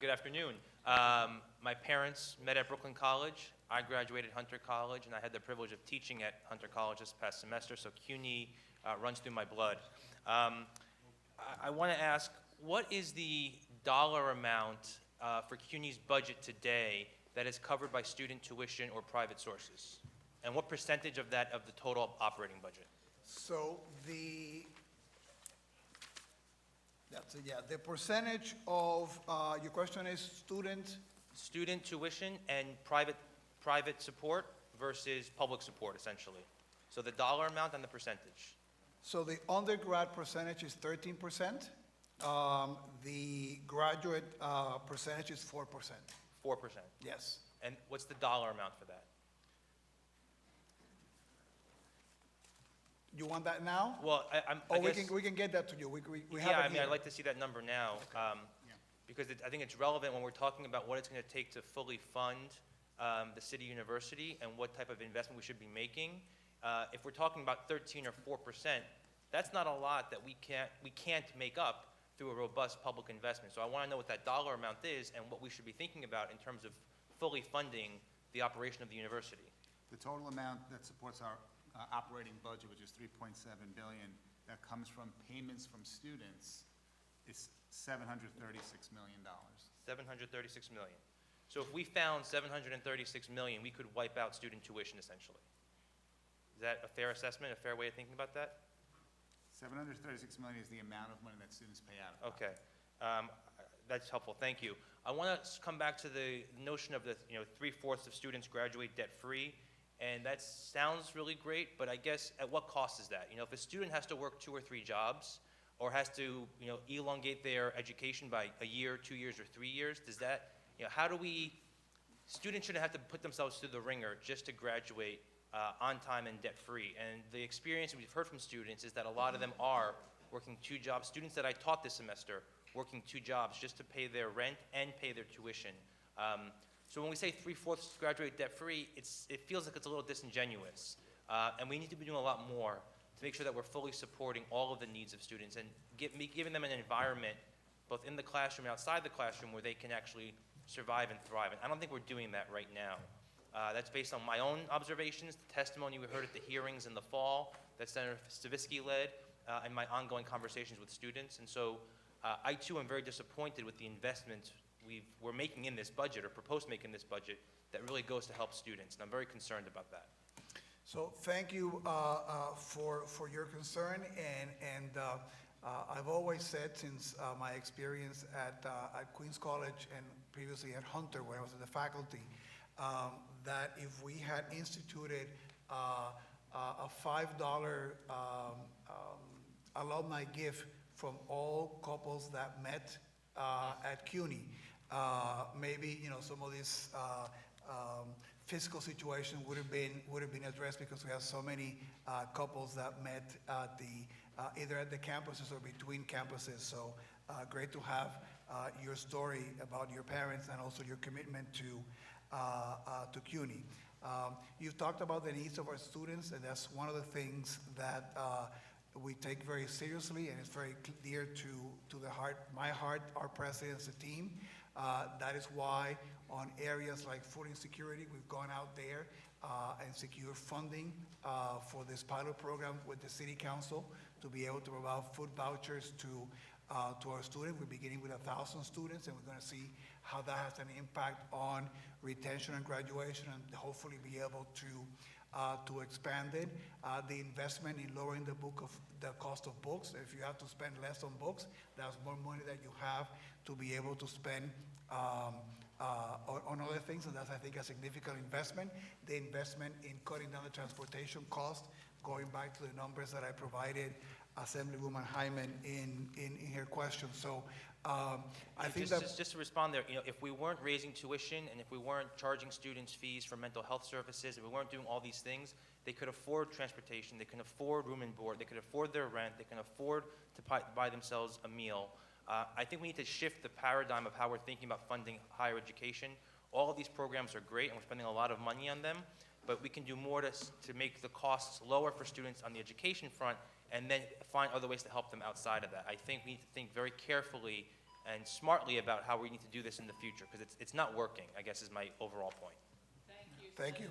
Good afternoon. My parents met at Brooklyn College. I graduated Hunter College, and I had the privilege of teaching at Hunter College this past semester, so CUNY runs through my blood. I want to ask, what is the dollar amount for CUNY's budget today that is covered by student tuition or private sources? And what percentage of that of the total operating budget? So the percentage of, your question is Student tuition and private support versus public support, essentially. So the dollar amount and the percentage. so the undergrad percentage is 13%. The graduate percentage is 4%. 4%. Yes. And what's the dollar amount for that? You want that now? Well, I Or guess, we can get that to you. We have yeah, it I mean, here. I'd like to see that number now, because I think it's relevant when we're talking about what it's going to take to fully fund the city university and what type of investment we should be making. If we're talking about 13 or 4%, that's not a lot that we can't make up through a robust public investment. So I want to know what that dollar amount is and what we should be thinking about in terms of fully funding the operation of the university. The total amount that supports our operating budget, which is $3.7 billion, that comes from payments from students, is $736 million. 736 million. So if we found 736 million, we could wipe out student tuition essentially. Is that a fair assessment, a fair way of thinking about that? $736 million is the amount of money that students pay out of. Okay, that's helpful, thank you. I want to come back to the notion of the, 3/4 of students graduate debt-free, and that sounds really great, but I guess at what cost is that? If a student has to work 2 or 3 jobs, or has to, elongate their education by a year, 2 years, or 3 years, does that, students shouldn't have to put themselves through the ringer just to graduate on time and debt-free. And the experience we've heard from students is that a lot of them are working 2 jobs. Students that I taught this semester working 2 jobs just to pay their rent and pay their tuition. So when we say 3/4 graduate debt-free, it feels like it's a little disingenuous. And we need to be doing a lot more to make sure that we're fully supporting all of the needs of students and giving them an environment, both in the classroom and outside the classroom, where they can actually survive and thrive. And I don't think we're doing that right now. That's based on my own observations, the testimony we heard at the hearings in the fall that Senator Stavisky led, and my ongoing conversations with students. And so I too am very disappointed with the investment we're making in this budget, or proposed to make in this budget, that really goes to help students. And I'm very concerned about that. So thank you for your concern, and I've always said, since my experience at Queens College and previously at Hunter, where I was in the faculty, that if we had instituted a $5 alumni gift from all couples that met at CUNY, maybe some of these fiscal situation would have been addressed, because we have so many couples that met at either at the campuses or between campuses. So great to have your story about your parents and also your commitment to CUNY. You've talked about the needs of our students, and that's one of the things that we take very seriously, and it's very dear to my heart, our president's the team. That is why on areas like food insecurity, we've gone out there and secured funding for this pilot program with the City Council to be able to provide food vouchers to our students. We're beginning with 1,000 students, and we're going to see how that has an impact on retention and graduation, and hopefully be able to expand it. The investment in lowering the cost of books. If you have to spend less on books, that's more money that you have to be able to spend on other things, and that's, I think, a significant investment. The investment in cutting down the transportation cost, going back to the numbers that I provided Assemblywoman Hyman in her question. So I think just to respond there, if we weren't raising tuition, and if we weren't charging students fees for mental health services, if we weren't doing all these things, they could afford transportation, they can afford room and board, they could afford their rent, they can afford to buy themselves a meal. I think we need to shift the paradigm of how we're thinking about funding higher education. All of these programs are great, and we're spending a lot of money on them, but we can do more to make the costs lower for students on the education front, and then find other ways to help them outside of that. I think we need to think very carefully and smartly about how we need to do this in the future, because it's not working, I guess is my overall point. Thank you.